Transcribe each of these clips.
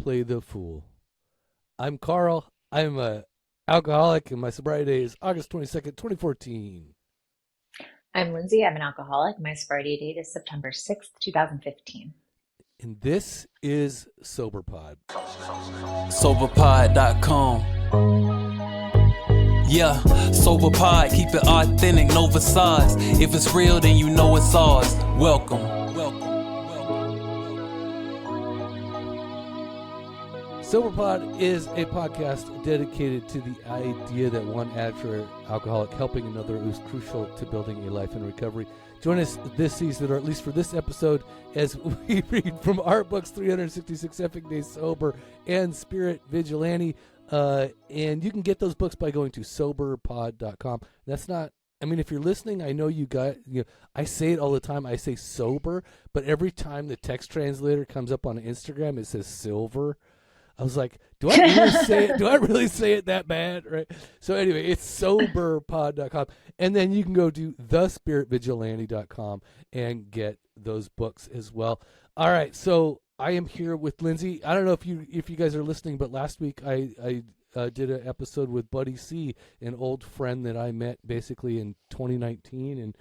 play the fool. I'm Carl. I'm a alcoholic, and my sobriety date is August 22nd, 2014. I'm Lindsey. I'm an alcoholic. My sobriety date is September 6th, 2015. And this is SoberPod. Soberpod.com. Yeah, SoberPod, keep it authentic, no facades. If it's real, then you know it's ours. Welcome. SoberPod is a podcast dedicated to the idea that one after alcoholic helping another is crucial to building a life in recovery. Join us this season, or at least for this episode, as we read from our books, 366 Epic Days Sober and Spirit Vigilante. And you can get those books by going to soberpod.com. That's not, I mean, if you're listening, I know I say it all the time. I say sober, but every time the text translator comes up on Instagram, it says silver. I was like, do I really say it? Do I really say it that bad? Right. So anyway, it's soberpod.com. And then you can go to thespiritvigilante.com and get those books as well. All right. So I am here with Lindsey. I don't know if you guys are listening, but last week I did an episode with Buddy C, an old friend that I met basically in 2019. And,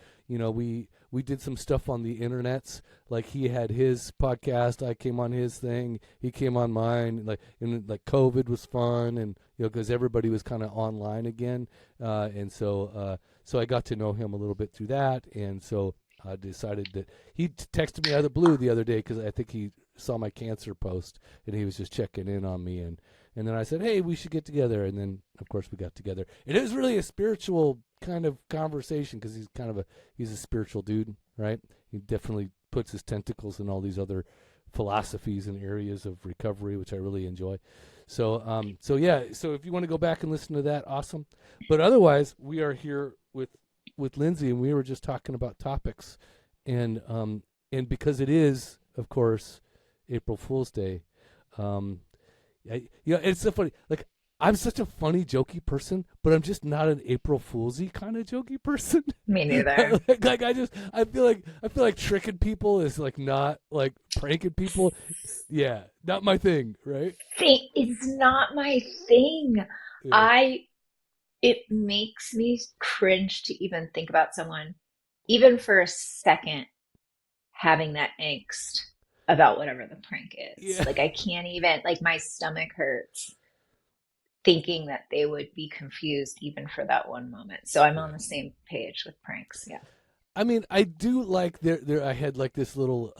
we did some stuff on the internets. Like, he had his podcast, I came on his thing, he came on mine. Like COVID was fun, and because everybody was kind of online again, and so I got to know him a little bit through that. And so I decided that he texted me out of the blue the other day because I think he saw my cancer post, and he was just checking in on me. And then I said, hey, we should get together. And then, of course, we got together. It was really a spiritual kind of conversation because he's a spiritual dude, right? He definitely puts his tentacles in all these other philosophies and areas of recovery, which I really enjoy. So if you want to go back and listen to that, awesome. But otherwise, we are here with Lindsey, and we were just talking about topics. And because it is, of course, April Fool's Day, it's so funny. Like, I'm such a funny, jokey person, but I'm just not an April Foolsy kind of jokey person. Me neither. I feel like tricking people is like not like pranking people. Yeah, not my thing, right? It's not my thing. Yeah. It makes me cringe to even think about someone, even for a second, having that angst about whatever the prank is. Yeah. Like, I can't even, like, my stomach hurts thinking that they would be confused even for that one moment. So I'm on the same page with pranks. Yeah. I mean, I do like there. I had like this little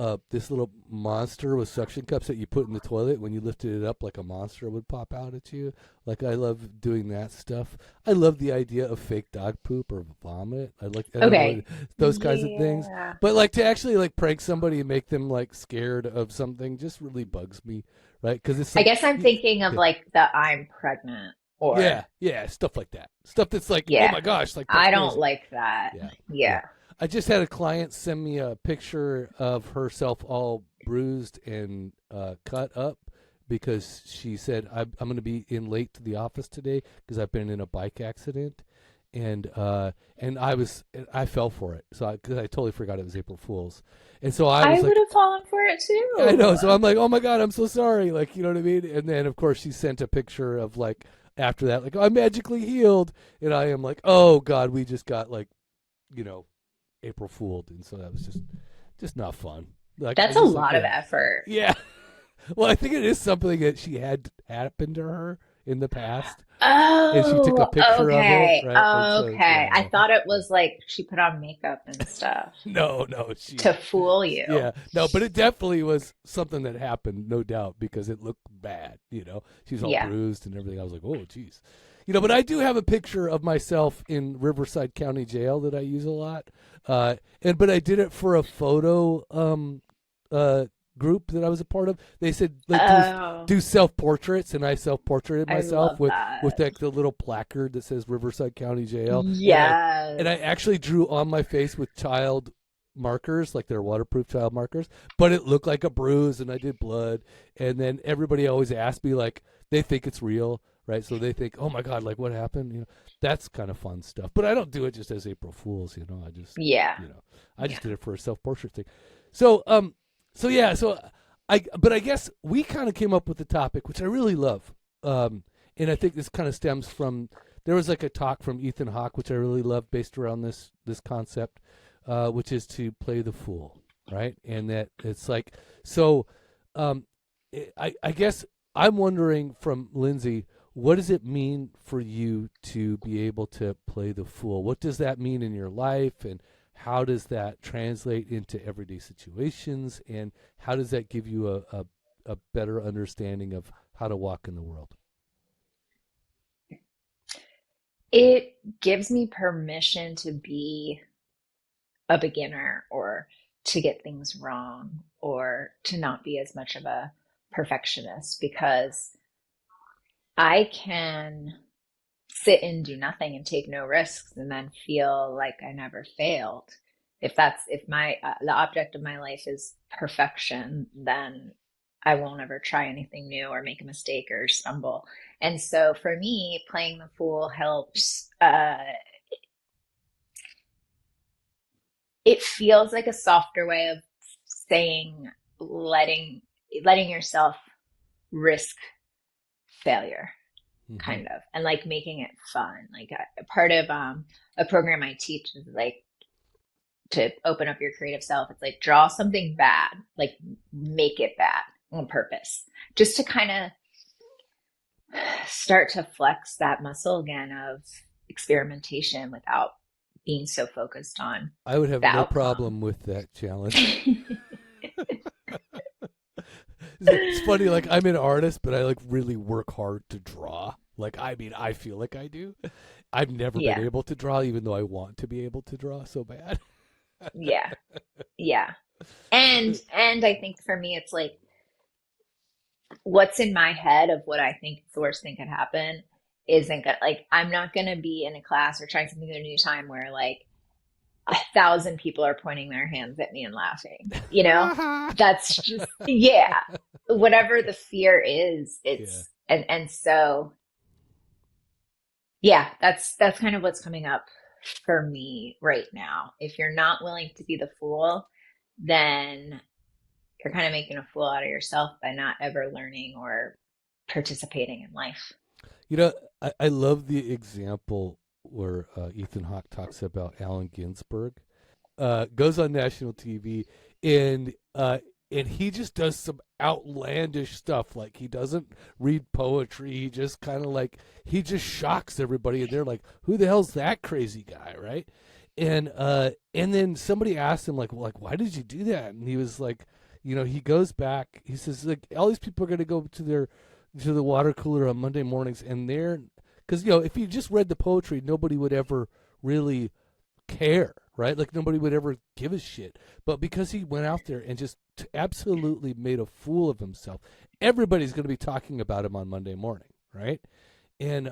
monster with suction cups that you put in the toilet. When you lifted it up, like a monster would pop out at you. Like, I love doing that stuff. I love the idea of fake dog poop or vomit. I don't know, those kinds of things. But like, to actually like prank somebody and make them like scared of something just really bugs me, right? Because it's like, I guess I'm thinking of like the I'm pregnant or stuff like that. Stuff that's like, yeah. Oh my gosh, like, I don't like that. Yeah. I just had a client send me a picture of herself all bruised and cut up because she said, I'm going to be in late to the office today because I've been in a bike accident. And I fell for it. So because I totally forgot it was April Fool's. And so I would have fallen for it too. I know. So I'm like, oh my God, I'm so sorry. Like, you know what I mean? And then of course she sent a picture of like, after that, like, I'm magically healed. And I am like, oh God, we just got like, April Fooled, and so that was just not fun. Like, that's a lot of effort. Yeah. Well, I think it is something that she had happened to her in the past. Oh, and she took a picture of it. Right? Okay. I thought it was like she put on makeup and stuff. No, to fool you. Yeah, no, but it definitely was something that happened, no doubt, because it looked bad. She was all bruised and everything. I was like, oh, geez. But I do have a picture of myself in Riverside County Jail that I use a lot. But I did it for a photo group that I was a part of. They said, like, do self-portraits, and I self-portraited myself with like the little placard that says Riverside County Jail. Yes. And I actually drew on my face with child markers, like they're waterproof child markers, but it looked like a bruise, and I did blood. And then everybody always asked me, like, they think it's real. Right, so they think, oh my God, like, what happened? That's kind of fun stuff. But I don't do it just as April Fools. I just did it for a self-portrait thing. So but I guess we kind of came up with the topic, which I really love. And I think this kind of stems from, there was like a talk from Ethan Hawke, which I really love, based around this concept, which is to play the fool, right? And that it's like, so I guess I'm wondering from Lindsey, what does it mean for you to be able to play the fool? What does that mean in your life, and how does that translate into everyday situations, and how does that give you a better understanding of how to walk in the world? It gives me permission to be a beginner, or to get things wrong, or to not be as much of a perfectionist, because I can sit and do nothing and take no risks and then feel like I never failed. If my the object of my life is perfection, then I won't ever try anything new or make a mistake or stumble. And so for me, playing the fool helps. It feels like a softer way of saying, letting yourself risk failure, Mm-hmm. kind of, and like making it fun. Like a part of a program I teach is like, to open up your creative self, it's like, draw something bad, like make it bad on purpose, just to kind of start to flex that muscle again of experimentation without being so focused on I would have the no outcome. problem with that challenge. It's funny, like I'm an artist, but I like really work hard to draw. Like, I mean, I feel like I do. I've never been Yeah, able to draw, even though I want to be able to draw so bad. yeah, yeah. And I think for me, it's like, what's in my head of what I think the worst thing could happen isn't good. Like, I'm not going to be in a class or trying something at a new time where like 1,000 people are pointing their hands at me and laughing. You know, that's just, yeah. Whatever the fear is, it's and so yeah, that's kind of what's coming up for me right now. If you're not willing to be the fool, then you're kind of making a fool out of yourself by not ever learning or participating in life. You know, I love the example where Ethan Hawke talks about Allen Ginsberg. Goes on national TV, and he just does some outlandish stuff. Like, he doesn't read poetry. He just kind of like, he just shocks everybody, and they're like, "Who the hell's that crazy guy?" Right? And then somebody asked him like, "Why did you do that?" And he was like, he goes back. He says, like, all these people are going to go to the water cooler on Monday mornings, and because if you just read the poetry, nobody would ever really care, right? Like, nobody would ever give a shit. But because he went out there and just absolutely made a fool of himself, everybody's going to be talking about him on Monday morning, right? And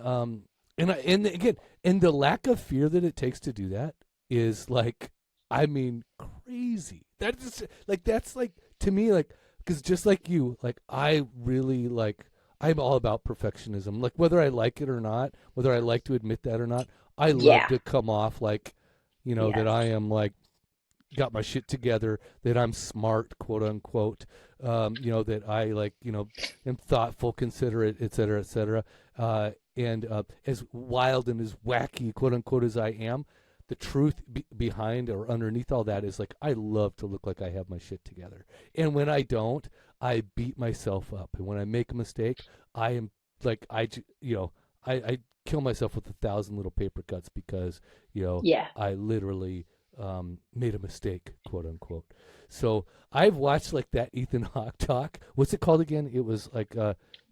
again, and the lack of fear that it takes to do that is like, I mean, crazy. That's like, to me, like, because just like you, like, I really like, I'm all about perfectionism. Like, whether I like it or not, whether I like to admit that or not, I love Yeah. to come off like, that Yes. I am like, got my shit together, that I'm smart, quote unquote, that I like, am thoughtful, considerate, et cetera, et cetera. And as wild and as wacky, quote unquote, as I am, the truth behind or underneath all that is like, I love to look like I have my shit together. And when I don't, I beat myself up. And when I make a mistake, I am like, I kill myself with 1,000 little paper cuts because, Yeah. I literally made a mistake, quote unquote. So I've watched like that Ethan Hawke talk. What's it called again? It was like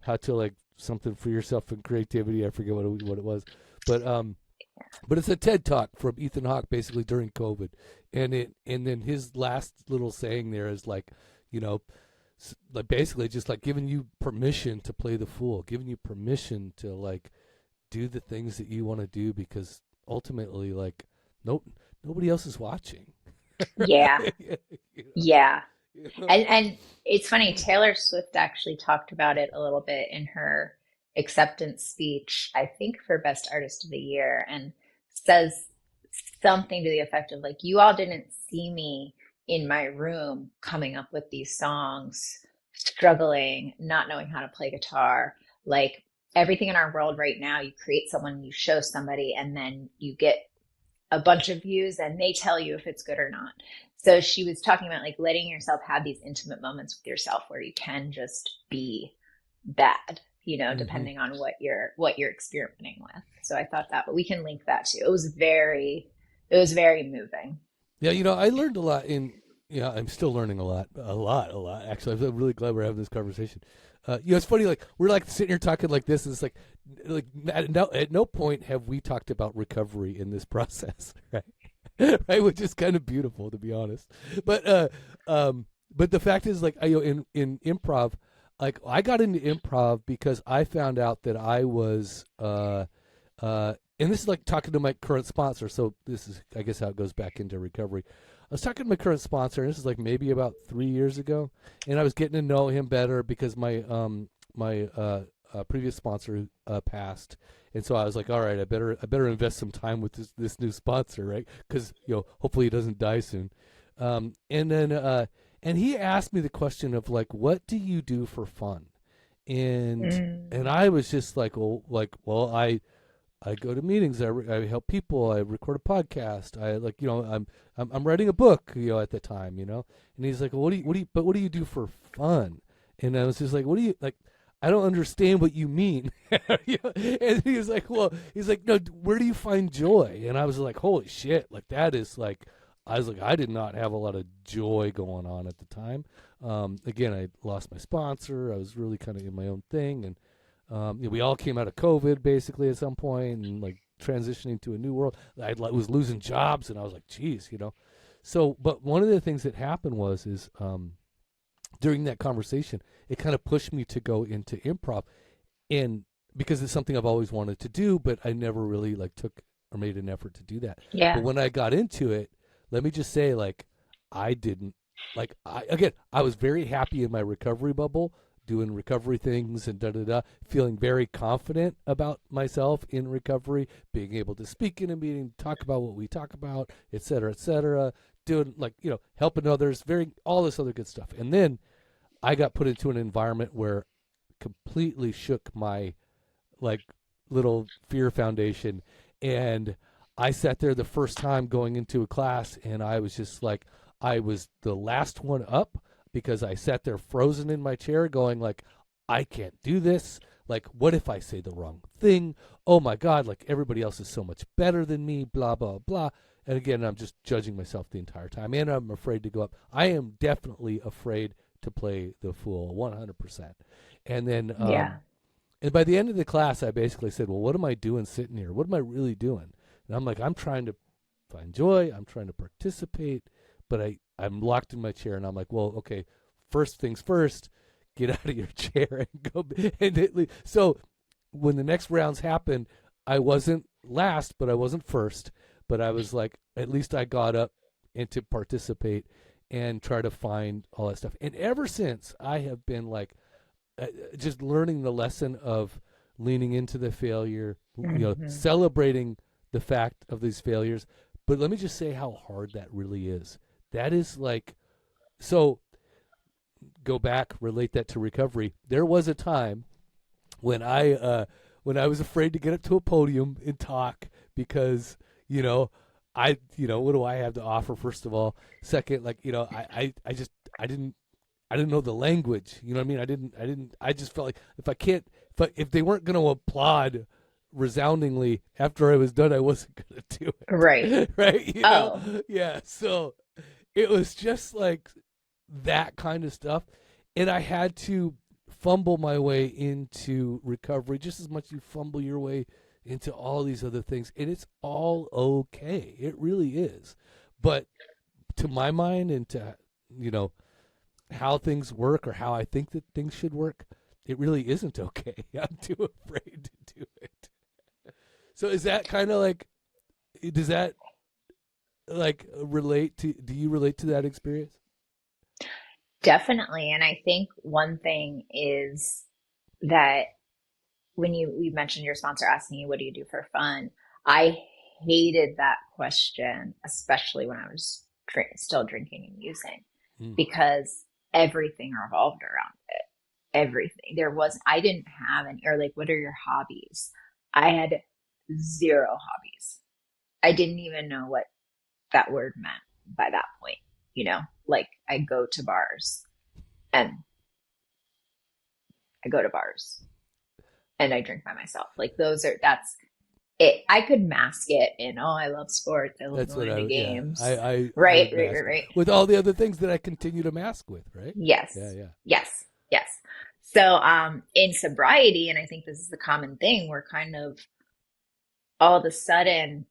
how to like something for yourself and creativity. I forget what it was, but it's a TED talk from Ethan Hawke basically during COVID, and then his last little saying there is like, like basically just like giving you permission to play the fool, giving you permission to like do the things that you want to do, because ultimately, like, nobody else is watching. Yeah. Yeah. You know? And it's funny, Taylor Swift actually talked about it a little bit in her acceptance speech, I think for Best Artist of the Year, and says something to the effect of like, you all didn't see me in my room coming up with these songs struggling, not knowing how to play guitar. Like everything in our world right now, you create someone, you show somebody, and then you get a bunch of views and they tell you if it's good or not. So she was talking about like letting yourself have these intimate moments with yourself where you can just be bad, depending on what you're experimenting with. So I thought that, but we can link that too. It was very moving. Yeah, I learned a lot I'm still learning a lot. Actually, I'm really glad we're having this conversation. It's funny, like we're like sitting here talking like this, and it's like at no point have we talked about recovery in this process, right? Right, which is kind of beautiful, to be honest. But the fact is, like, in improv, like I got into improv because I found out that I was and this is like talking to my current sponsor. So this is, I guess, how it goes back into recovery. I was talking to my current sponsor, and this is like maybe about 3 years ago, and I was getting to know him better because my previous sponsor passed, and so I was like, all right, I better invest some time with this new sponsor, right? Because hopefully he doesn't die soon. And he asked me the question of like, what do you do for fun? And I was just like, well, I go to meetings. I help people. I record a podcast. I'm writing a book. At the time, And he's like, well, what do you do for fun? And I was just like, what do you like? I don't understand what you mean. And he's like, no, where do you find joy? And I was like, holy shit, like that is like, I was like, I did not have a lot of joy going on at the time. Again, I lost my sponsor. I was really kind of in my own thing, and we all came out of COVID basically at some point, and like transitioning to a new world. I was losing jobs, and I was like, geez, So, but one of the things that happened is during that conversation, it kind of pushed me to go into improv, and because it's something I've always wanted to do, but I never really like took or made an effort to do that. Yeah. But when I got into it, let me just say, like, I didn't like. I was very happy in my recovery bubble, doing recovery things and feeling very confident about myself in recovery, being able to speak in a meeting, talk about what we talk about, et cetera, doing like, helping others, all this other good stuff. And then I got put into an environment where completely shook my like little fear foundation. And I sat there the first time going into a class, and I was just like, I was the last one up, because I sat there frozen in my chair going like, I can't do this. Like, what if I say the wrong thing? Oh my God, like everybody else is so much better than me, blah, blah, blah. And again, I'm just judging myself the entire time, and I'm afraid to go up. I am definitely afraid to play the fool 100%. And then, and by the end of the class, I basically said, well, what am I doing sitting here? What am I really doing? And I'm like, I'm trying to find joy. I'm trying to participate, but I'm locked in my chair, and I'm like, well, okay, first things first, get out of your chair and go. So when the next rounds happened, I wasn't last, but I wasn't first. But I was like, at least I got up and to participate and try to find all that stuff. And ever since, I have been like, just learning the lesson of leaning into the failure, celebrating the fact of these failures. But let me just say how hard that really is. That is like, so go back, relate that to recovery. There was a time when I was afraid to get up to a podium and talk because, what do I have to offer, first of all? Second, like, I didn't know the language. You know what I mean? I just felt like if they weren't going to applaud resoundingly after I was done, I wasn't going to do it. Right. Right. Yeah. So it was just like that kind of stuff. And I had to fumble my way into recovery just as much as you fumble your way into all these other things. And it's all okay. It really is. But to my mind and to, how things work or how I think that things should work, it really isn't okay. I'm too afraid to do it. So is that kind of like, does that like relate to, do you relate to that experience? Definitely. And I think one thing is that when we mentioned your sponsor asking you, what do you do for fun? I hated that question, especially when I was still drinking and using, because everything revolved around it. Everything. I didn't have any, or like, what are your hobbies? I had 0 hobbies. I didn't even know what that word meant by that point, like I go to bars and I drink by myself. Like that's it. I could mask it in, I love sports. I love going to games. Yeah. I right. With all the other things that I continue to mask with, right? Yes. Yeah. Yes. So, in sobriety, and I think this is the common thing, we're kind of all of a sudden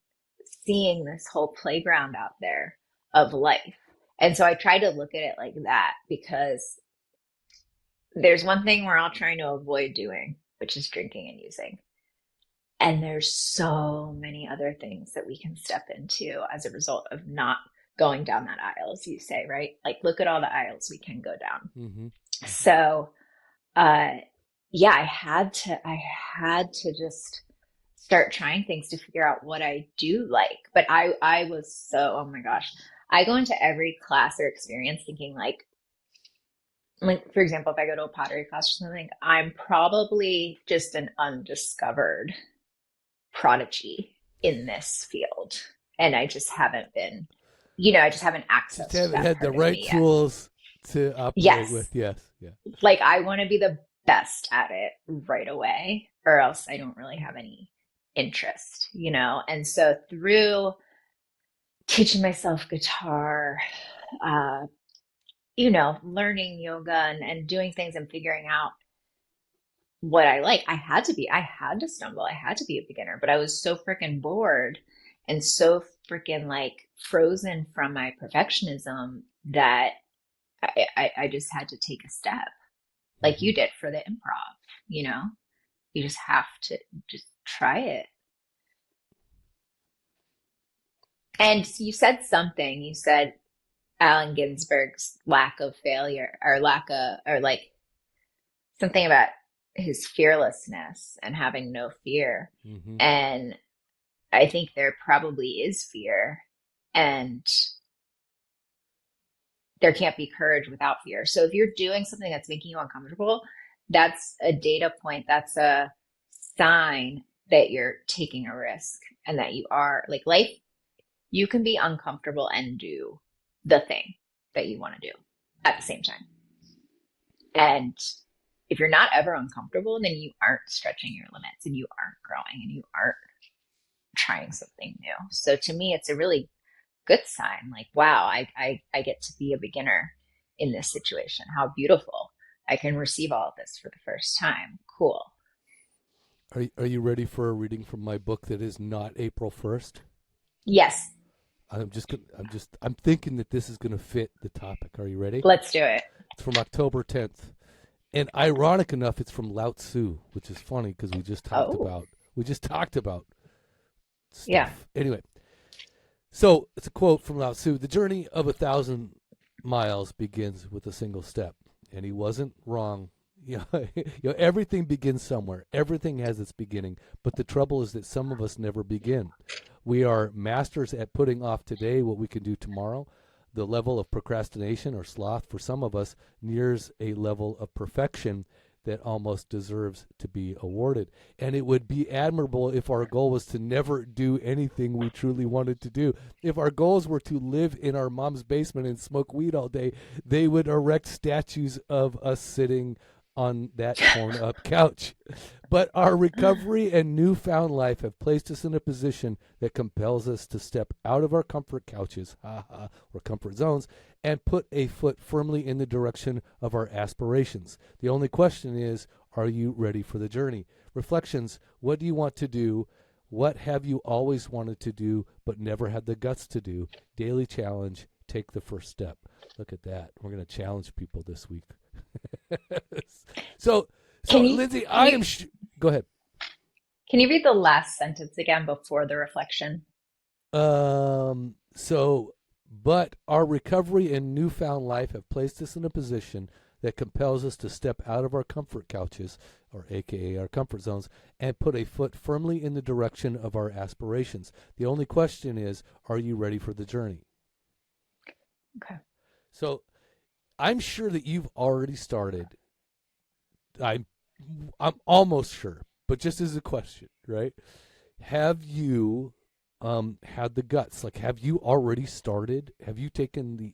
seeing this whole playground out there of life. And so I try to look at it like that, because there's one thing we're all trying to avoid doing, which is drinking and using. And there's so many other things that we can step into as a result of not going down that aisle, as you say, right? Like, look at all the aisles we can go down. Mm-hmm. So, yeah, I had to just start trying things to figure out what I do like. But I was so, oh my gosh, I go into every class or experience thinking like, for example, if I go to a pottery class or something, I'm probably just an undiscovered prodigy in this field. And I just haven't been, I just haven't accessed Just haven't that had the part of right me tools to operate with. Yes. Yeah. Like, I want to be the best at it right away, or else I don't really have any interest, And so through teaching myself guitar, learning yoga and doing things and figuring out what I like, I had to stumble. I had to be a beginner, but I was so freaking bored and so freaking like frozen from my perfectionism that I just had to take a step, like you did for the improv. You just have to just try it. And you said something. You said Allen Ginsberg's lack of failure, or like something about his fearlessness and having no fear. Mm-hmm. And I think there probably is fear, and there can't be courage without fear. So if you're doing something that's making you uncomfortable, that's a data point. That's a sign that you're taking a risk, and that you are, like, life, you can be uncomfortable and do the thing that you want to do at the same time. And if you're not ever uncomfortable, then you aren't stretching your limits, and you aren't growing, and you aren't trying something new. So to me, it's a really good sign. Like, wow, I get to be a beginner in this situation. How beautiful. I can receive all of this for the first time. Cool. Are you ready for a reading from my book that is not April 1st? Yes. I'm thinking that this is going to fit the topic. Are you ready? Let's do it. It's from October 10th. And ironic enough, it's from Lao Tzu, which is funny because we just talked about stuff. Yeah. Anyway, so it's a quote from Lao Tzu: "The journey of 1,000 miles begins with a single step." And he wasn't wrong. Everything begins somewhere. Everything has its beginning. But the trouble is that some of us never begin. We are masters at putting off today what we can do tomorrow. The level of procrastination or sloth for some of us nears a level of perfection that almost deserves to be awarded. And it would be admirable if our goal was to never do anything we truly wanted to do. If our goals were to live in our mom's basement and smoke weed all day, they would erect statues of us sitting on that torn up couch. But our recovery and newfound life have placed us in a position that compels us to step out of our comfort couches, or comfort zones, and put a foot firmly in the direction of our aspirations. The only question is, are you ready for the journey? Reflections: what do you want to do? What have you always wanted to do but never had the guts to do? Daily challenge: take the first step. Look at that. We're going to challenge people this week. So Lindsey, go ahead. Can you read the last sentence again before the reflection? But our recovery and newfound life have placed us in a position that compels us to step out of our comfort couches, or AKA our comfort zones, and put a foot firmly in the direction of our aspirations. The only question is, are you ready for the journey? Okay. So I'm sure that you've already started. I'm almost sure, but just as a question, right? Have you had the guts? Like, have you already started? Have you taken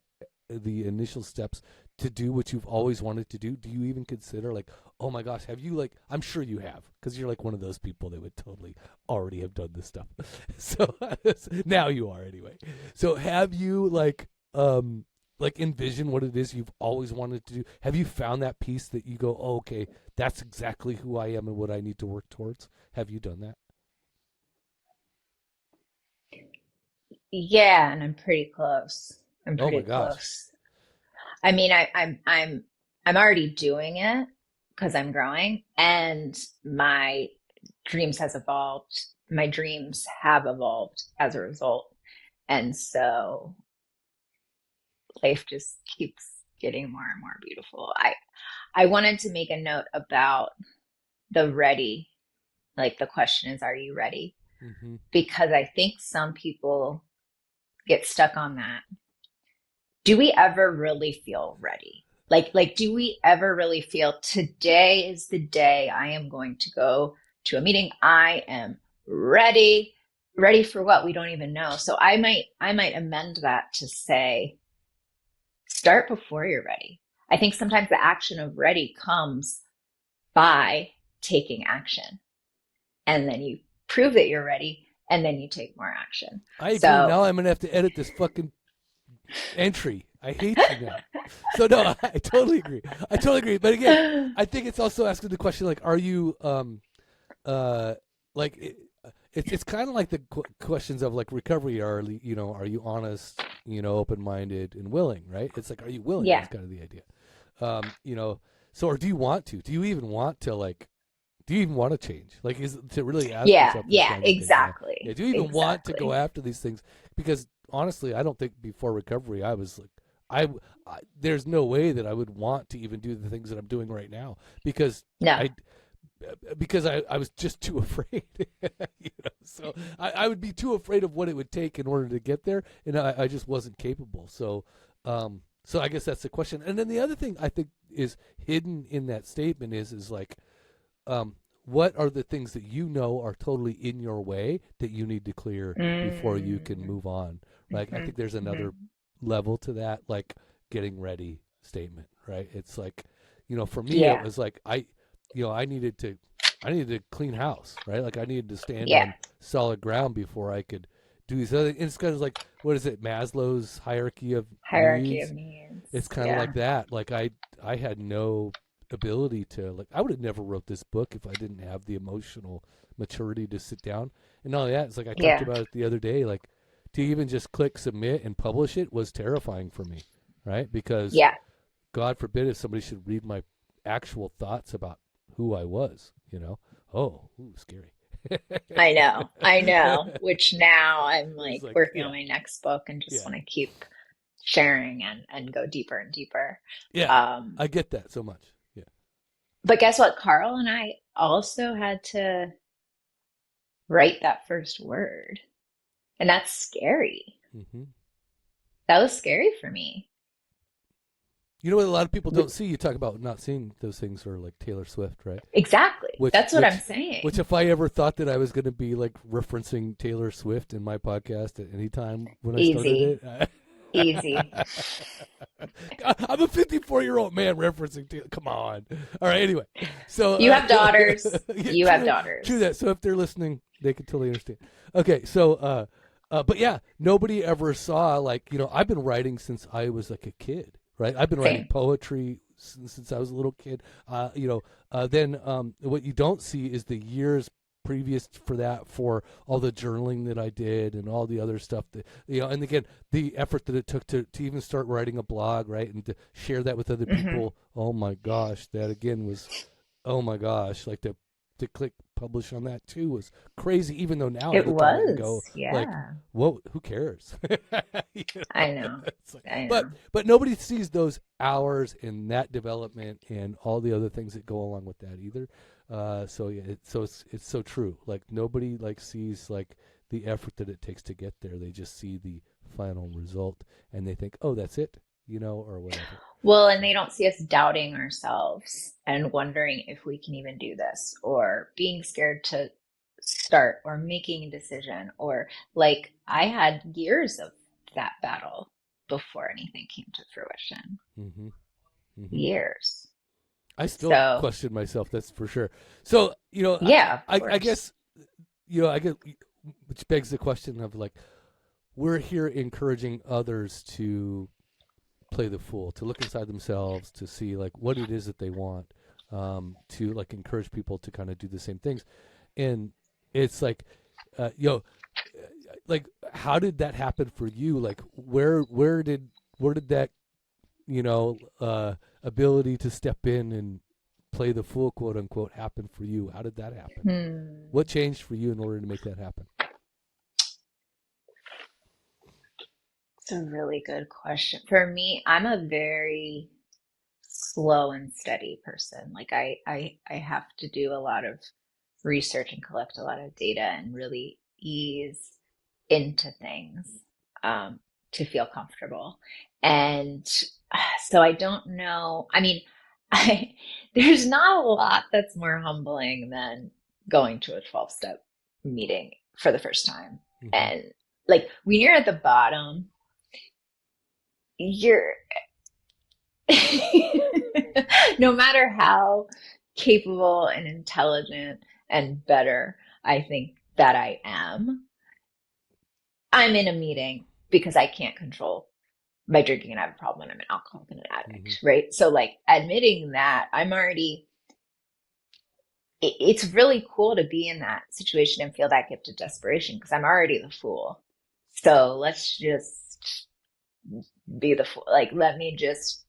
the initial steps to do what you've always wanted to do? Do you even consider, like, oh my gosh, have you, like, I'm sure you have, because you're like one of those people that would totally already have done this stuff. So now you are anyway. So have you like envision what it is you've always wanted to do? Have you found that piece that you go, oh, okay, that's exactly who I am and what I need to work towards? Have you done that? Yeah, and I'm pretty close. I'm Oh my pretty gosh. close. I mean, I'm already doing it because I'm growing, and my my dreams have evolved as a result. And so life just keeps getting more and more beautiful. I wanted to make a note about the ready, like the question is, are you ready? Mm-hmm. Because I think some people get stuck on that. Do we ever really feel ready? Like, do we ever really feel today is the day I am going to go to a meeting? I am ready. Ready for what? We don't even know. So I might amend that to say, start before you're ready. I think sometimes the action of ready comes by taking action. And then you prove that you're ready, and then you take more action. I agree. So Now I'm gonna have to edit this fucking entry. I hate you now. So no, I totally agree. I totally agree. But again, I think it's also asking the question, like, are you like it's kind of like the questions of like recovery. Are you honest, open-minded and willing, right? It's like, are you willing? yeah. That's kind of the idea. So, or do you want to? Do you even want to, like? Do you even want to change? Like, is to really ask yourself? Yeah, exactly. Yeah, do you even want to go after these things? Because honestly, I don't think before recovery I was like, I there's no way that I would want to even do the things that I'm doing right now because No. I was just too afraid. So I would be too afraid of what it would take in order to get there, and I just wasn't capable. So I guess that's the question. And then the other thing I think is hidden in that statement is like, what are the things that are totally in your way that you need to clear before you can move on? Like, I think there's another level to that, like getting ready statement, right? It's like, for me, it was like, I needed to clean house, right? Like I needed to stand on solid ground before I could do these other things. It's kind of like, what is it? Maslow's hierarchy of needs. It's kind of like that. Like I had no ability to, like, I would have never wrote this book if I didn't have the emotional maturity to sit down. And not only that, it's like I talked about it the other day, like to even just click submit and publish it was terrifying for me, right? Because God forbid if somebody should read my actual thoughts about who I was, scary. I know. Which now I'm like working on my next book and just want to keep sharing and go deeper and deeper. Yeah, I get that so much. Yeah. But guess what? Carl and I also had to write that first word. And that's scary. Mm-hmm. That was scary for me. You know what a lot of people don't see? You talk about not seeing those things, or like Taylor Swift, right? Exactly. That's what I'm saying. Which, if I ever thought that I was going to be like referencing Taylor Swift in my podcast at any time when I started it. Easy. I'm a 54-year-old man referencing Taylor. Come on. All right, anyway. So you have daughters. You have daughters. True that. So if they're listening, they can totally understand. Okay, so, but yeah, nobody ever saw, like, I've been writing since I was like a kid. Right, I've been writing poetry since I was a little kid. Then what you don't see is the years previous for that, for all the journaling that I did and all the other stuff that, and again, the effort that it took to even start writing a blog, right, and to share that with other people. Oh my gosh, that again was, oh my gosh, like to click publish on that too was crazy, even though now it was go, like, whoa, who cares? I know. But nobody sees those hours in that development and all the other things that go along with that either. So it's so true. Like nobody like sees like the effort that it takes to get there. They just see the final result and they think, oh, that's it. or whatever. Well, and they don't see us doubting ourselves and wondering if we can even do this, or being scared to start, or making a decision, or like I had years of that battle before anything came to fruition. Mm-hmm. Mm-hmm. Years. I still question myself, that's for sure. So, yeah, I guess, which begs the question of like, we're here encouraging others to play the fool, to look inside themselves, to see like what it is that they want, to like encourage people to kind of do the same things. And it's like, like how did that happen for you? Like where did that, ability to step in and play the fool, quote unquote, happen for you? How did that happen? What changed for you in order to make that happen? It's a really good question. For me, I'm a very slow and steady person. Like I have to do a lot of research and collect a lot of data and really ease into things to feel comfortable. And so I don't know. I mean, there's not a lot that's more humbling than going to a 12-step meeting for the first time. Mm-hmm. And like when you're at the bottom, you're no matter how capable and intelligent and better I think that I am, I'm in a meeting because I can't control my drinking and I have a problem and I'm an alcoholic and an addict, mm-hmm. right? So like admitting that it's really cool to be in that situation and feel that gift of desperation because I'm already the fool. So let's just be the fool. Like, let me just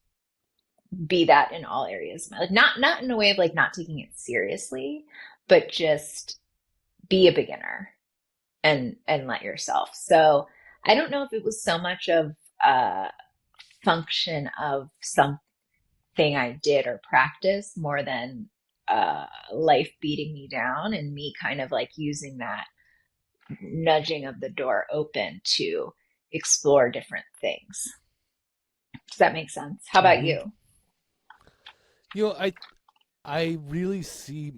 be that in all areas of my life. Not in a way of like not taking it seriously, but just be a beginner and let yourself. So I don't know if it was so much of a function of something I did or practiced more than life beating me down and me kind of like using that nudging of the door open to explore different things. Does that make sense? How about you? I really see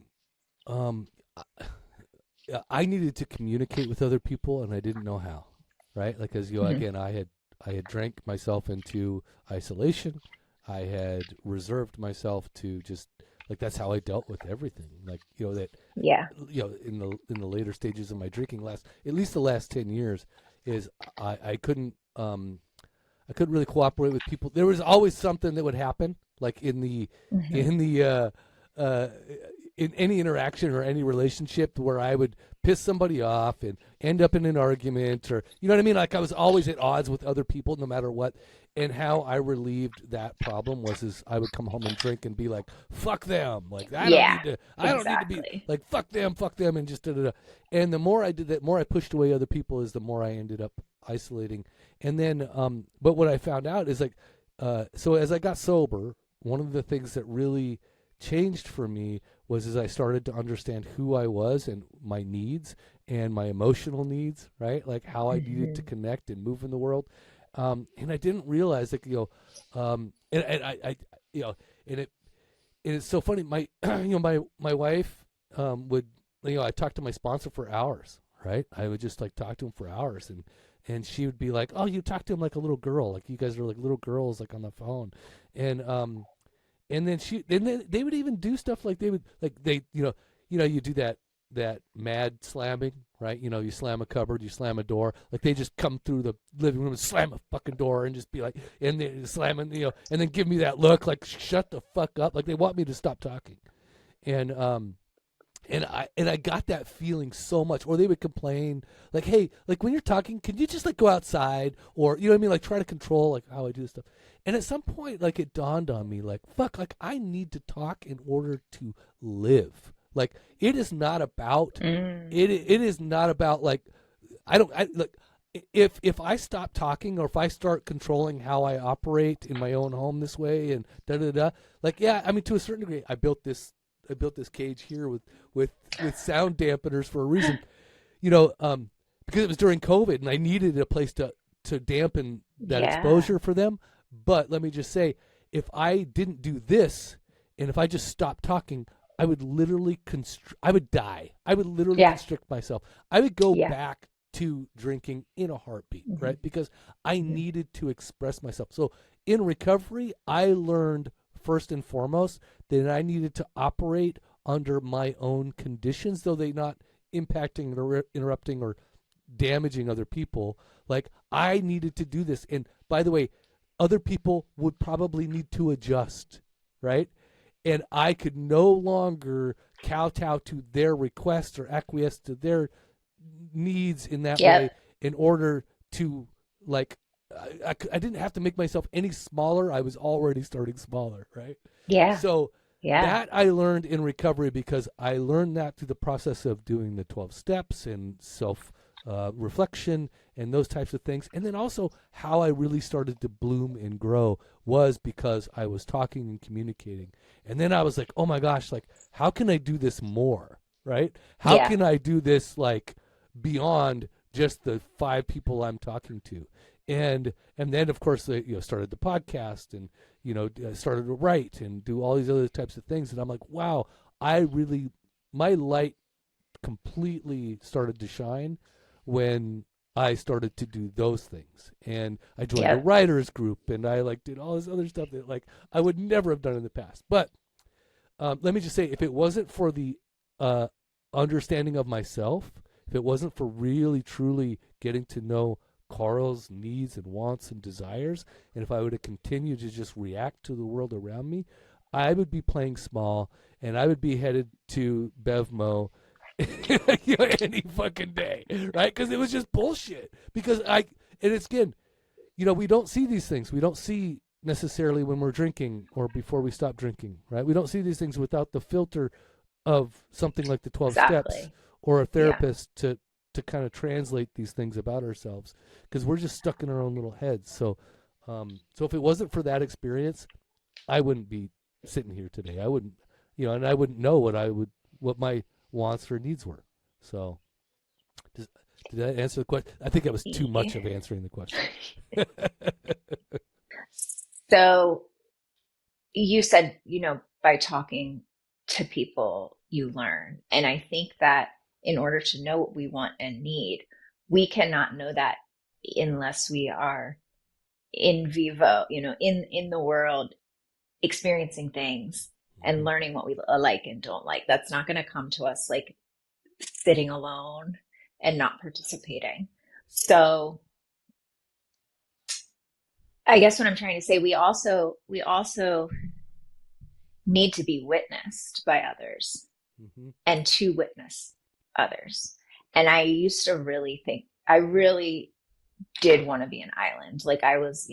I needed to communicate with other people and I didn't know how, right? Like, as mm-hmm. again, I had drank myself into isolation. I had reserved myself to just like, that's how I dealt with everything. Like, in the later stages of my drinking at least the last 10 years is I couldn't really cooperate with people. There was always something that would happen, like in any interaction or any relationship where I would piss somebody off and end up in an argument, or you know what I mean? Like I was always at odds with other people no matter what. And how I relieved that problem was I would come home and drink and be like, fuck them. Like I don't need to be like, fuck them and just da-da-da. And the more I did that, more I pushed away other people, is the more I ended up isolating. And then, but what I found out is like, so as I got sober, one of the things that really changed for me was as I started to understand who I was and my needs and my emotional needs, right? Like how I needed to connect and move in the world. And I didn't realize like, and it's so funny. My, my wife, would, I talked to my sponsor for hours, right? I would just like talk to him for hours and she would be like, oh, you talk to him like a little girl. Like you guys are like little girls, like on the phone. And then they would even do stuff like you do that mad slamming, right? You slam a cupboard, you slam a door. Like they just come through the living room and slam a fucking door and just be like, and then slamming, and then give me that look like, shut the fuck up. Like they want me to stop talking. And I got that feeling so much. Or they would complain like, hey, like when you're talking, can you just like go outside? Or, you know what I mean? Like try to control like how I do this stuff. And at some point, like it dawned on me, like, fuck, like I need to talk in order to live. Like it is not about, it is not about like, if I stop talking or if I start controlling how I operate in my own home this way and like, yeah, I mean, to a certain degree, I built this cage here with sound dampeners for a reason, because it was during COVID and I needed a place to dampen that exposure for them. But let me just say, if I didn't do this, and if I just stopped talking, I would literally I would die. I would literally constrict myself. I would go back to drinking in a heartbeat, right? Because I needed to express myself. So in recovery, I learned first and foremost that I needed to operate under my own conditions, though they not impacting or interrupting or damaging other people. Like, I needed to do this. And by the way, other people would probably need to adjust, right? And I could no longer kowtow to their requests or acquiesce to their needs in that way in order to, like, I didn't have to make myself any smaller. I was already starting smaller, right? Yeah. So that I learned in recovery, because I learned that through the process of doing the 12 steps and reflection and those types of things. And then also how I really started to bloom and grow was because I was talking and communicating. And then I was like, oh my gosh, like, how can I do this more, right? How can I do this, like, beyond just the 5 people I'm talking to? And then, of course, started the podcast and, started to write and do all these other types of things. And I'm like, wow, my light completely started to shine when I started to do those things. And I joined a writers group, and I did all this other stuff that I would never have done in the past. But let me just say, if it wasn't for the understanding of myself, if it wasn't for really truly getting to know Carl's needs and wants and desires, and if I would have continued to just react to the world around me, I would be playing small, and I would be headed to Bevmo any fucking day, right? Because it was just bullshit. And it's, again, we don't see these things. We don't see necessarily when we're drinking or before we stop drinking, right? We don't see these things without the filter of something like the 12 steps or a therapist to kind of translate these things about ourselves, because we're just stuck in our own little heads. So if it wasn't for that experience, I wouldn't be sitting here today. I wouldn't, and I wouldn't know what my wants or needs were. So did that answer the question? I think that was too much of answering the question. So you said, by talking to people, you learn. And I think that in order to know what we want and need, we cannot know that unless we are in vivo, in the world, experiencing things and learning what we like and don't like. That's not going to come to us like sitting alone and not participating. So I guess what I'm trying to say, we also need to be witnessed by others and to witness others. And I used to really think, I really did want to be an island. Like, I was,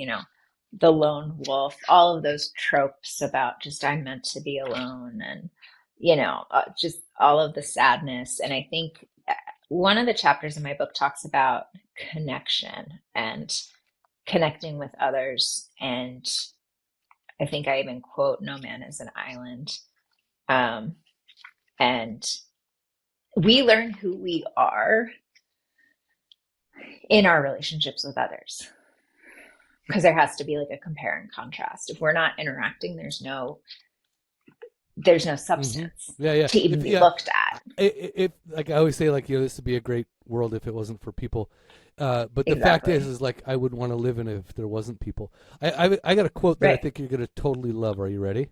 the lone wolf, all of those tropes about just I'm meant to be alone, and, just all of the sadness. And I think one of the chapters in my book talks about connection and connecting with others. And I think I even quote, "No man is an island." And we learn who we are in our relationships with others, because there has to be like a compare and contrast. If we're not interacting, there's no substance to even be looked at. If like I always say, this would be a great world if it wasn't for people. But the fact is like, I would want to live in it if there wasn't people. I got a quote that I think you're going to totally love. Are you ready?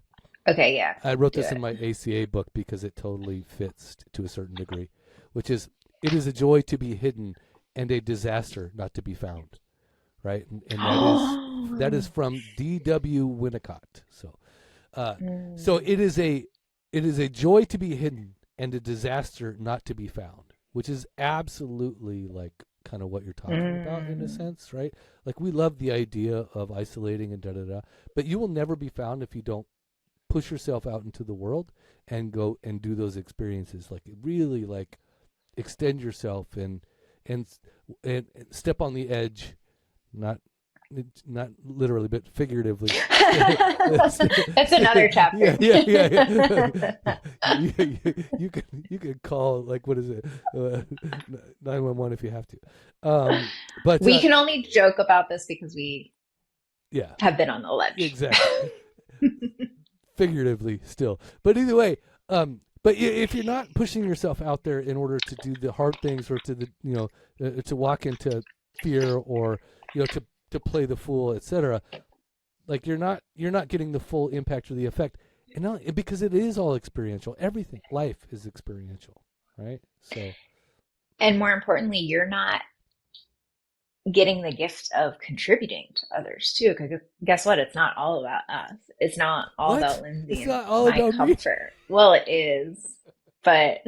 Okay, yeah. I wrote this in my ACA book because it totally fits to a certain degree, which is, "It is a joy to be hidden and a disaster not to be found." Right? And that is from D.W. Winnicott. So it is a joy to be hidden and a disaster not to be found, which is absolutely like kind of what you're talking about in a sense, right? Like, we love the idea of isolating and da-da-da, but you will never be found if you don't push yourself out into the world and go and do those experiences. Like, really, like, extend yourself and step on the edge, not literally, but figuratively. That's another chapter. You could call, like, what is it, 911 if you have to. But we can only joke about this because we Yeah. have been on the ledge. Exactly. Figuratively still. But either way, but if you're not pushing yourself out there in order to do the hard things or to to walk into fear or, to play the fool, etc., like you're not getting the full impact or the effect. And not, because it is all experiential. Everything, life is experiential, right? So, and more importantly, you're not getting the gift of contributing to others too. Because guess what? It's not all about us. It's not all what? about Lindsay It's and not all my about comfort. Me. Well, it is, but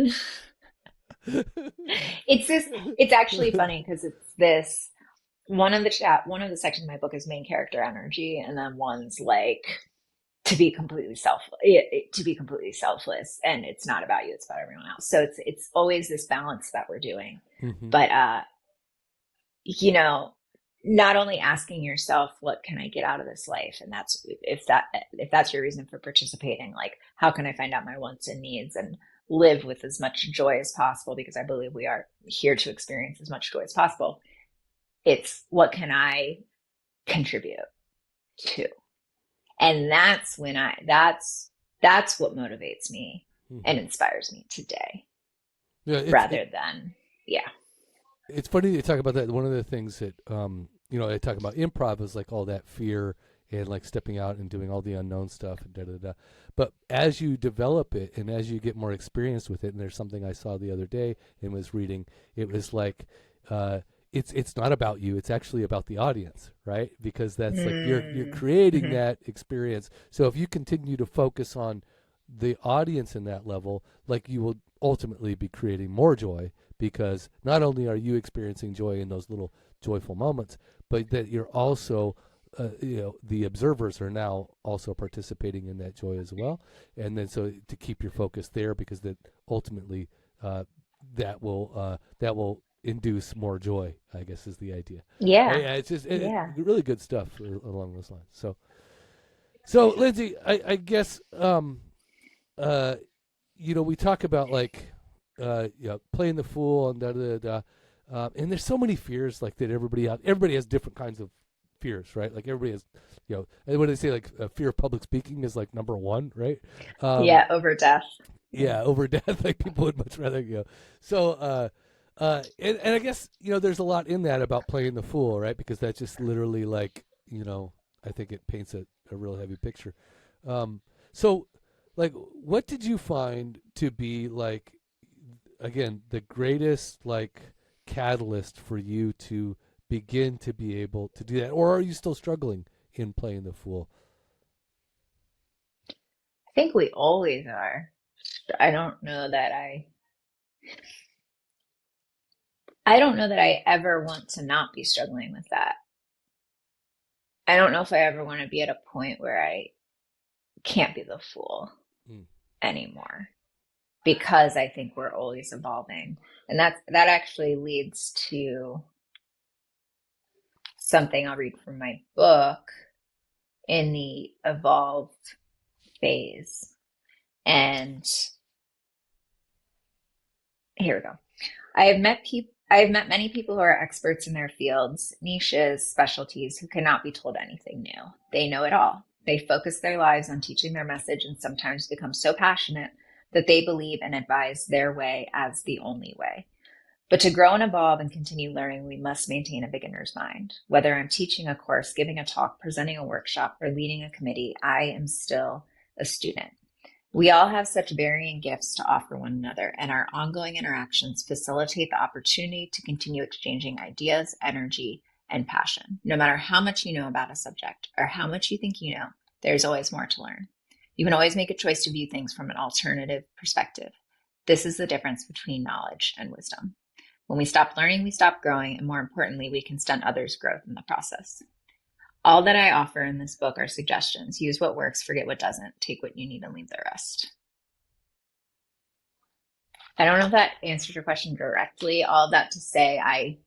it's actually funny because it's this one of the sections of my book is main character energy, and then one's like to be completely selfless, and it's not about you, it's about everyone else. So it's always this balance that we're doing. Mm-hmm. But not only asking yourself, what can I get out of this life? And that's if that's your reason for participating, like how can I find out my wants and needs and live with as much joy as possible, because I believe we are here to experience as much joy as possible. It's what can I contribute to? And that's when that's what motivates me and inspires me today. Yeah, it's funny to talk about that. One of the things that I talk about improv is like all that fear and like stepping out and doing all the unknown stuff and da da da. But as you develop it and as you get more experience with it, and there's something I saw the other day and was reading, it was like it's not about you, it's actually about the audience, right? Because that's like you're creating that experience. So if you continue to focus on the audience in that level, like you will ultimately be creating more joy, because not only are you experiencing joy in those little joyful moments, but that you're also the observers are now also participating in that joy as well. And then so to keep your focus there, because that ultimately that will induce more joy, I guess, is the idea. Yeah. It's just really good stuff along those lines. So Lindsey, I guess we talk about like playing the fool and da da da, and there's so many fears like that. Everybody has different kinds of fears, right? Like everybody has, what do they say? Like fear of public speaking is like number one, right? Over death. Yeah, over death. Like people would much rather go. So, and I guess there's a lot in that about playing the fool, right? Because that's just literally like I think it paints a real heavy picture. So, like, what did you find to be like, again, the greatest like catalyst for you to begin to be able to do that, or are you still struggling in playing the fool? I think we always are. I don't know that I ever want to not be struggling with that. I don't know if I ever want to be at a point where I can't be the fool anymore, because I think we're always evolving. And that actually leads to something I'll read from my book in the evolved phase. And here we go. I have met many people who are experts in their fields, niches, specialties, who cannot be told anything new. They know it all. They focus their lives on teaching their message and sometimes become so passionate that they believe and advise their way as the only way. But to grow and evolve and continue learning, we must maintain a beginner's mind. Whether I'm teaching a course, giving a talk, presenting a workshop, or leading a committee, I am still a student. We all have such varying gifts to offer one another, and our ongoing interactions facilitate the opportunity to continue exchanging ideas, energy, and passion. No matter how much you know about a subject or how much you think you know, there's always more to learn. You can always make a choice to view things from an alternative perspective. This is the difference between knowledge and wisdom. When we stop learning, we stop growing, and more importantly, we can stunt others' growth in the process. All that I offer in this book are suggestions. Use what works, forget what doesn't. Take what you need and leave the rest. I don't know if that answers your question directly. All of that to say, I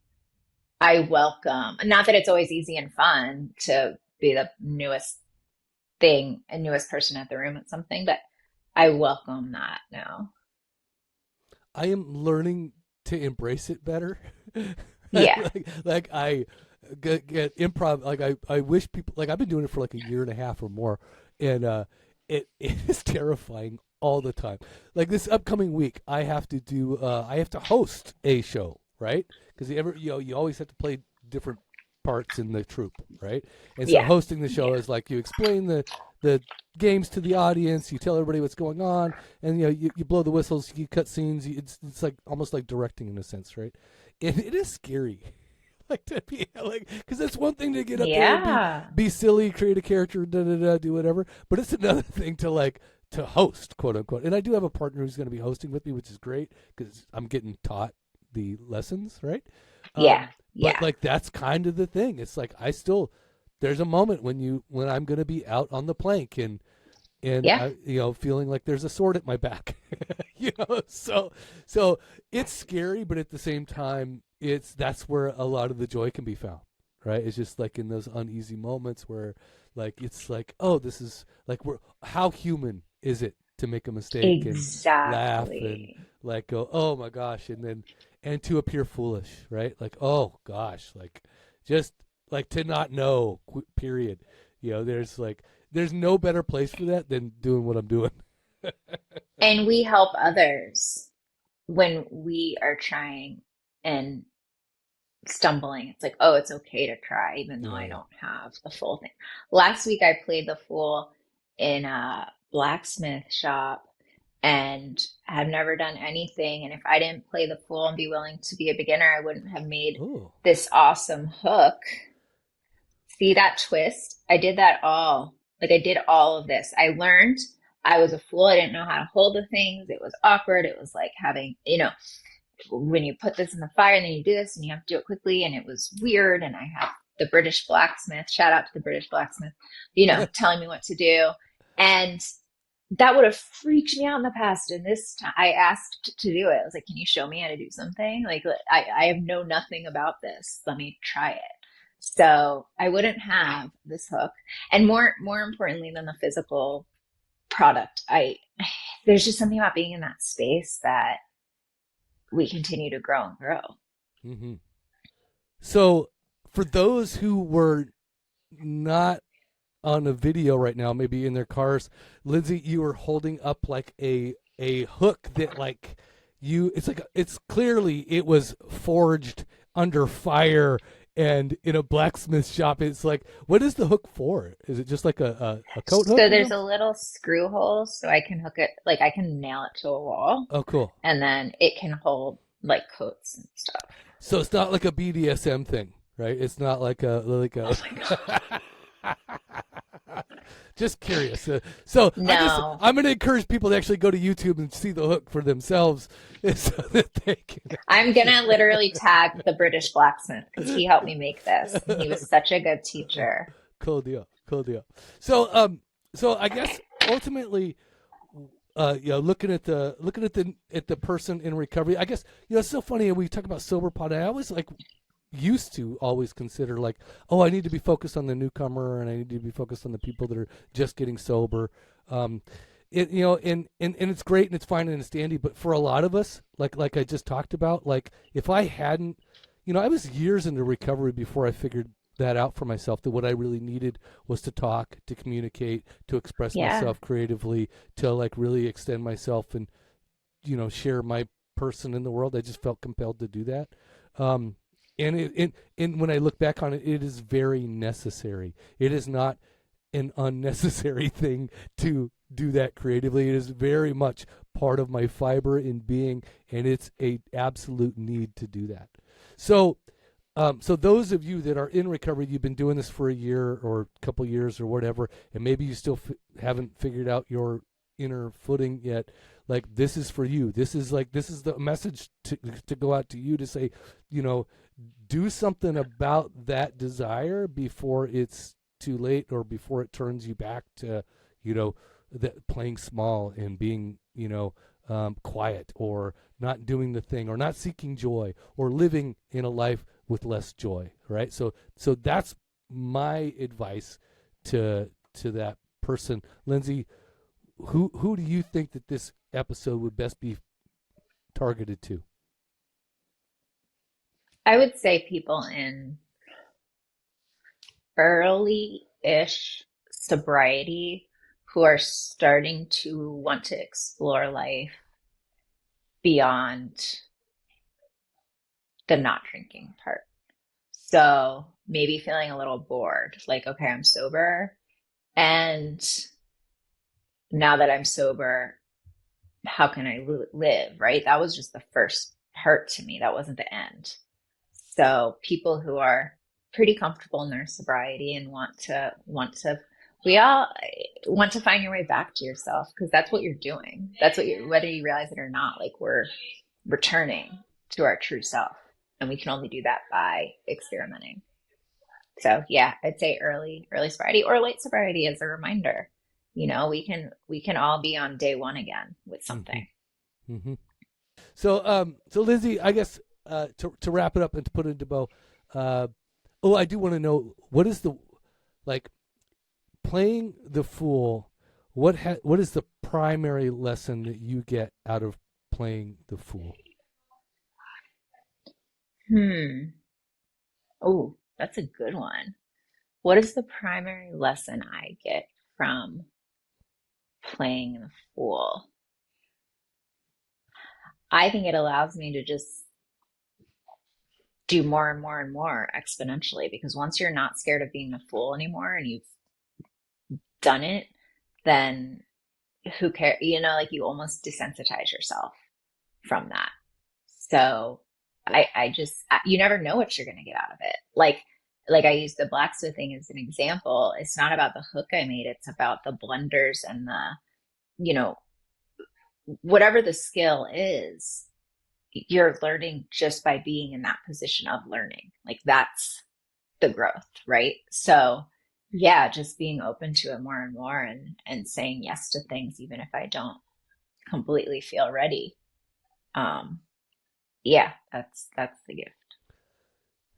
welcome, not that it's always easy and fun to be the newest thing and newest person at the room at something, but I welcome that now. I am learning to embrace it better. Yeah. like get improv. Like I wish people, like I've been doing it for like a year and a half or more, and it is terrifying all the time. Like this upcoming week, I have to host a show, right? Because you always have to play different parts in the troupe, right? And so hosting the show is like you explain the games to the audience, you tell everybody what's going on, and you blow the whistles, you cut scenes. It's like almost like directing in a sense, right? And it is scary. Like to be like, because it's one thing to get up there and be silly, create a character, do whatever, but it's another thing to host, quote unquote. And I do have a partner who's going to be hosting with me, which is great because I'm getting taught the lessons, right? But like that's kind of the thing. It's like there's a moment when I'm going to be out on the plank and I, feeling like there's a sword at my back, So it's scary, but at the same time, that's where a lot of the joy can be found, right? It's just like in those uneasy moments where, like, it's like, oh, this is like how human is it to make a mistake and laugh and like go, oh my gosh, and to appear foolish, right? Like, oh gosh, like just like to not know, period. There's no better place for that than doing what I'm doing. And we help others when we are trying and stumbling. It's like, oh, it's okay to try, even though I don't have the full thing. Last week, I played the fool in a blacksmith shop and have never done anything. And if I didn't play the fool and be willing to be a beginner, I wouldn't have made this awesome hook. See that twist? I did that all. Like I did all of this. I learned I was a fool. I didn't know how to hold the things. It was awkward. It was like having, when you put this in the fire and then you do this and you have to do it quickly, and it was weird. And I have the British blacksmith, shout out to the British blacksmith, telling me what to do. And that would have freaked me out in the past. And this time I asked to do it. I was like, can you show me how to do something? Like I have know nothing about this. Let me try it. So I wouldn't have this hook. And more importantly than the physical product, there's just something about being in that space that we continue to grow and grow. Mm-hmm. So for those who were not on a video right now, maybe in their cars, Lindsey, you were holding up like a hook that like it's clearly it was forged under fire and in a blacksmith shop. It's like, what is the hook for? Is it just like a coat hook? So there's a little screw hole so I can hook it, like I can nail it to a wall. Oh, cool. And then it can hold like coats and stuff. So it's not like a BDSM thing, right? It's not like a oh my God. Just curious. So no. I'm going to encourage people to actually go to YouTube and see the hook for themselves so that they can. I'm going to literally tag the British blacksmith because he helped me make this. He was such a good teacher. Cool deal. So I guess ultimately, looking at the person in recovery, I guess, it's so funny. We talk about sober pod. I always used to always consider like, oh, I need to be focused on the newcomer and I need to be focused on the people that are just getting sober. And it's great and it's fine and it's dandy, but for a lot of us, like I just talked about, like if I hadn't, I was years into recovery before I figured that out for myself, that what I really needed was to talk, to communicate, to express myself creatively, to like really extend myself and, share my person in the world. I just felt compelled to do that. And when I look back on it, it is very necessary. It is not an unnecessary thing to do that creatively. It is very much part of my fiber in being, and it's a absolute need to do that. So those of you that are in recovery, you've been doing this for a year or a couple years or whatever, and maybe you still haven't figured out your inner footing yet. Like, this is for you. This is the message to go out to you to say, do something about that desire before it's too late or before it turns you back to, playing small and being, quiet or not doing the thing or not seeking joy or living in a life with less joy, right? So that's my advice to that person. Lindsey, who do you think that this episode would best be targeted to? I would say people in early-ish sobriety who are starting to want to explore life beyond the not drinking part. So maybe feeling a little bored, like, okay, I'm sober. And now that I'm sober, how can I live, right? That was just the first part to me. That wasn't the end. So people who are pretty comfortable in their sobriety and we all want to find your way back to yourself because that's what you're doing. That's what whether you realize it or not, like we're returning to our true self. And we can only do that by experimenting. So yeah, I'd say early sobriety or late sobriety as a reminder. You know, we can all be on day one again with something. Mm-hmm. So Lindsey, I guess to wrap it up and to put it into bow, I do want to know what is the playing the fool. What is the primary lesson that you get out of playing the fool? Oh, that's a good one. What is the primary lesson I get from playing the fool? I think it allows me to just do more and more and more exponentially because once you're not scared of being a fool anymore and you've done it, then who cares? You know, like you almost desensitize yourself from that. So you never know what you're going to get out of it. Like I use the blacksmithing as an example. It's not about the hook I made. It's about the blenders and whatever the skill is, you're learning just by being in that position of learning. Like that's the growth, right? So yeah, just being open to it more and more and saying yes to things, even if I don't completely feel ready. Yeah, that's the gift.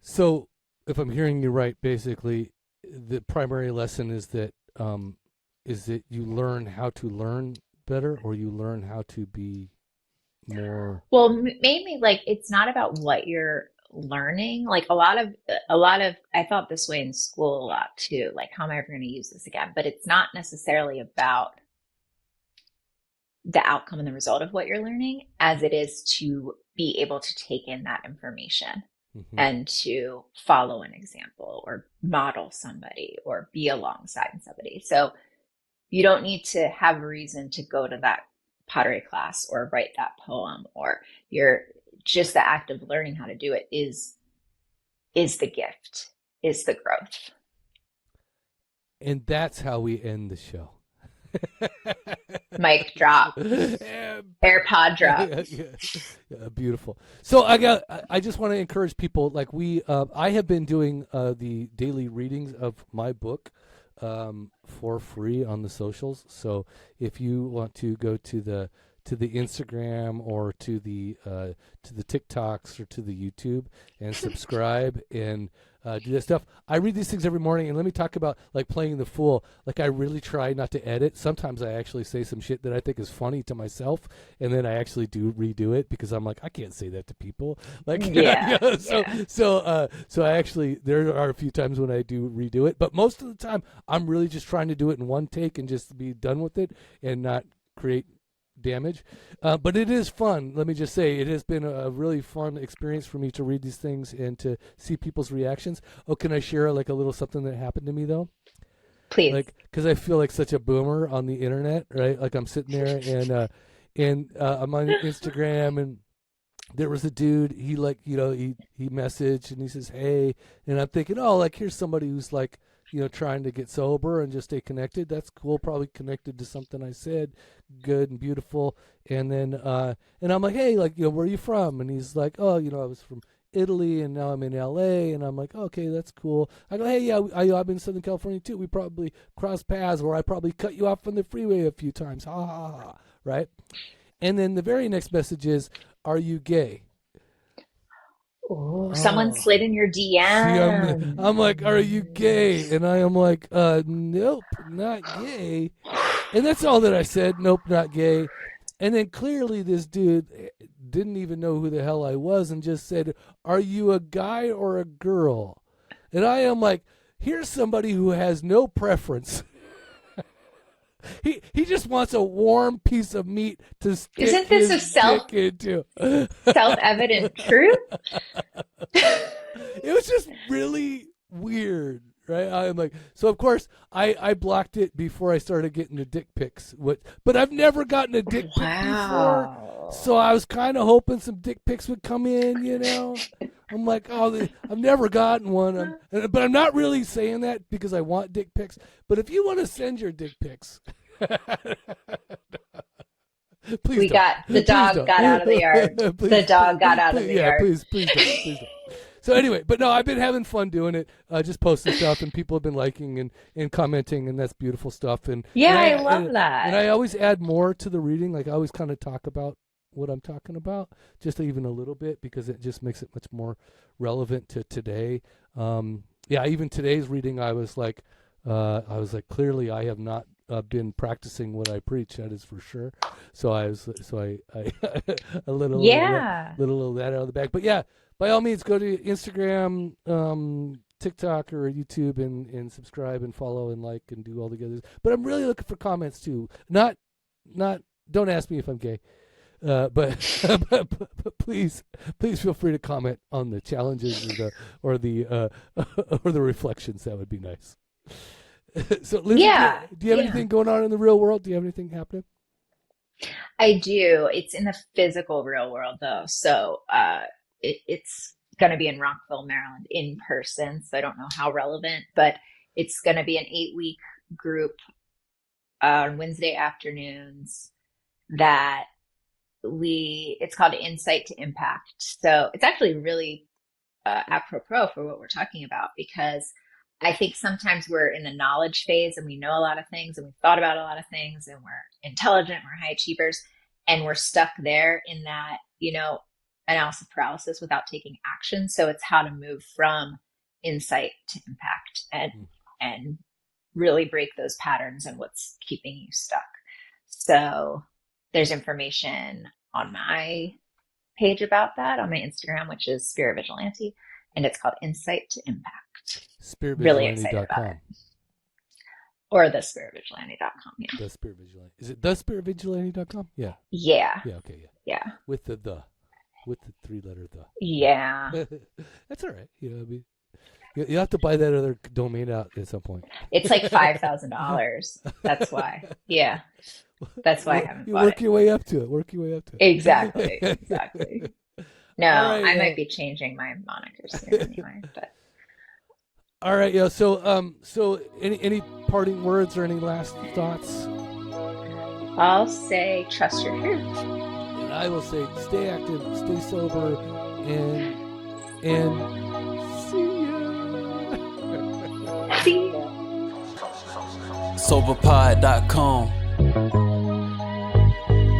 So if I'm hearing you right, basically the primary lesson is that you learn how to learn better, or you learn how to be more. Well, mainly like it's not about what you're learning. Like a lot of I felt this way in school a lot too. Like, how am I ever going to use this again? But it's not necessarily about the outcome and the result of what you're learning as it is to be able to take in that information and to follow an example or model somebody or be alongside somebody. So you don't need to have a reason to go to that pottery class or write that poem, or just the act of learning how to do it is the gift, is the growth. And that's how we end the show. Mic drop. AirPod drop. Yeah, beautiful. So I just want to encourage people, like I have been doing the daily readings of my book for free on the socials. So if you want to go to the Instagram or to the TikToks or to the YouTube and subscribe and do that stuff. I read these things every morning, and let me talk about like playing the fool. Like I really try not to edit. Sometimes I actually say some shit that I think is funny to myself, and then I actually do redo it because I'm like, I can't say that to people. Like, so I actually, there are a few times when I do redo it, but most of the time I'm really just trying to do it in one take and just be done with it and not create damage. But it is fun. Let me just say, it has been a really fun experience for me to read these things and to see people's reactions. Oh, can I share like a little something that happened to me though? Please. Like, because I feel like such a boomer on the internet, right? Like I'm sitting there and I'm on Instagram, and there was a dude, he messaged and he says, hey, and I'm thinking, oh, like here's somebody who's like, trying to get sober and just stay connected. That's cool. Probably connected to something I said. Good and beautiful. And then, and I'm like, hey, like, where are you from? And he's like, oh, I was from Italy and now I'm in LA. And I'm like, okay, that's cool. I go, hey, yeah, I've been in Southern California too. We probably crossed paths, or I probably cut you off on the freeway a few times. Ha ha ha. Right. And then the very next message is, are you gay? Oh, someone slid in your DM. See, I'm like, are you gay? And I am like, nope, not gay. And that's all that I said. Nope, not gay. And then clearly this dude didn't even know who the hell I was and just said, are you a guy or a girl? And I am like, here's somebody who has no preference. He just wants a warm piece of meat to stick Isn't this his dick into. self-evident truth? It was just really weird, right? I'm like, so of course I blocked it before I started getting the dick pics. But I've never gotten a dick pic before, so I was kind of hoping some dick pics would come in. You know, I'm like, oh, I've never gotten one, but I'm not really saying that because I want dick pics. But if you want to send your dick pics. Please We don't. got the dog Please got don't. out of the yard. The dog got out of the yard. Please don't. So anyway, but no, I've been having fun doing it, just posting stuff, and people have been liking and commenting, and that's beautiful stuff. And I love that. And I always add more to the reading. Like I always kind of talk about what I'm talking about, just even a little bit, because it just makes it much more relevant to today. Even today's reading, I was like, clearly I have not been practicing what I preach. That is for sure. So I a little of that out of the bag. But yeah, by all means, go to Instagram, TikTok, or YouTube and subscribe and follow and like and do all the others. But I'm really looking for comments too. Not. Don't ask me if I'm gay. But please feel free to comment on the challenges or the reflections. That would be nice. So, Lindsey, do you have anything going on in the real world? Do you have anything happening? I do. It's in the physical real world, though. So it's going to be in Rockville, Maryland, in person. So I don't know how relevant, but it's going to be an 8-week group on Wednesday afternoons that it's called Insight to Impact. So it's actually really apropos for what we're talking about, because I think sometimes we're in the knowledge phase and we know a lot of things and we've thought about a lot of things and we're intelligent, we're high achievers, and we're stuck there in that, analysis paralysis without taking action. So it's how to move from insight to impact and really break those patterns and what's keeping you stuck. So there's information on my page about that on my Instagram, which is Spirit Vigilante, and it's called Insight to Impact. Really excited about it. Or thespiritvigilante.com. Yeah. The Spirit Vigilante. Is it thespiritvigilante.com? Yeah. Yeah. Yeah. Okay. Yeah. Yeah. With the 3-letter the. Yeah. That's all right. You have to buy that other domain out at some point. It's like $5,000. That's why. Yeah. That's why I haven't bought it. Work your way up to it. Exactly. No, right, I might be changing my moniker soon anyway. But all right, yeah. So any parting words or any last thoughts? I'll say trust your truth. And I will say stay active, stay sober, and see ya. See ya. Soberpod.com.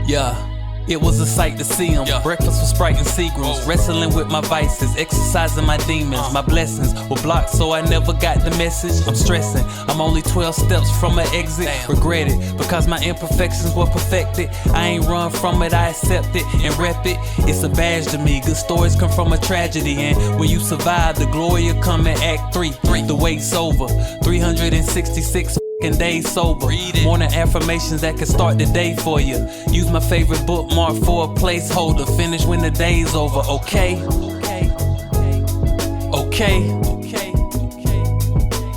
Yeah. It was a sight to see them. Breakfast with Sprite and Seagrams. Wrestling with my vices, exercising my demons. My blessings were blocked, so I never got the message. I'm stressing, I'm only 12 steps from an exit. Regret it, because my imperfections were perfected. I ain't run from it, I accept it and rep it. It's a badge to me, good stories come from a tragedy. And when you survive, the glory will come in Act 3. The wait's over, 366 days sober. Morning affirmations that can start the day for you. Use my favorite bookmark for a placeholder. Finish when the day's over. Okay.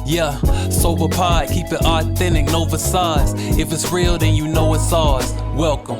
Yeah, sober pod, keep it authentic, no facades. If it's real, then you know it's ours. Welcome.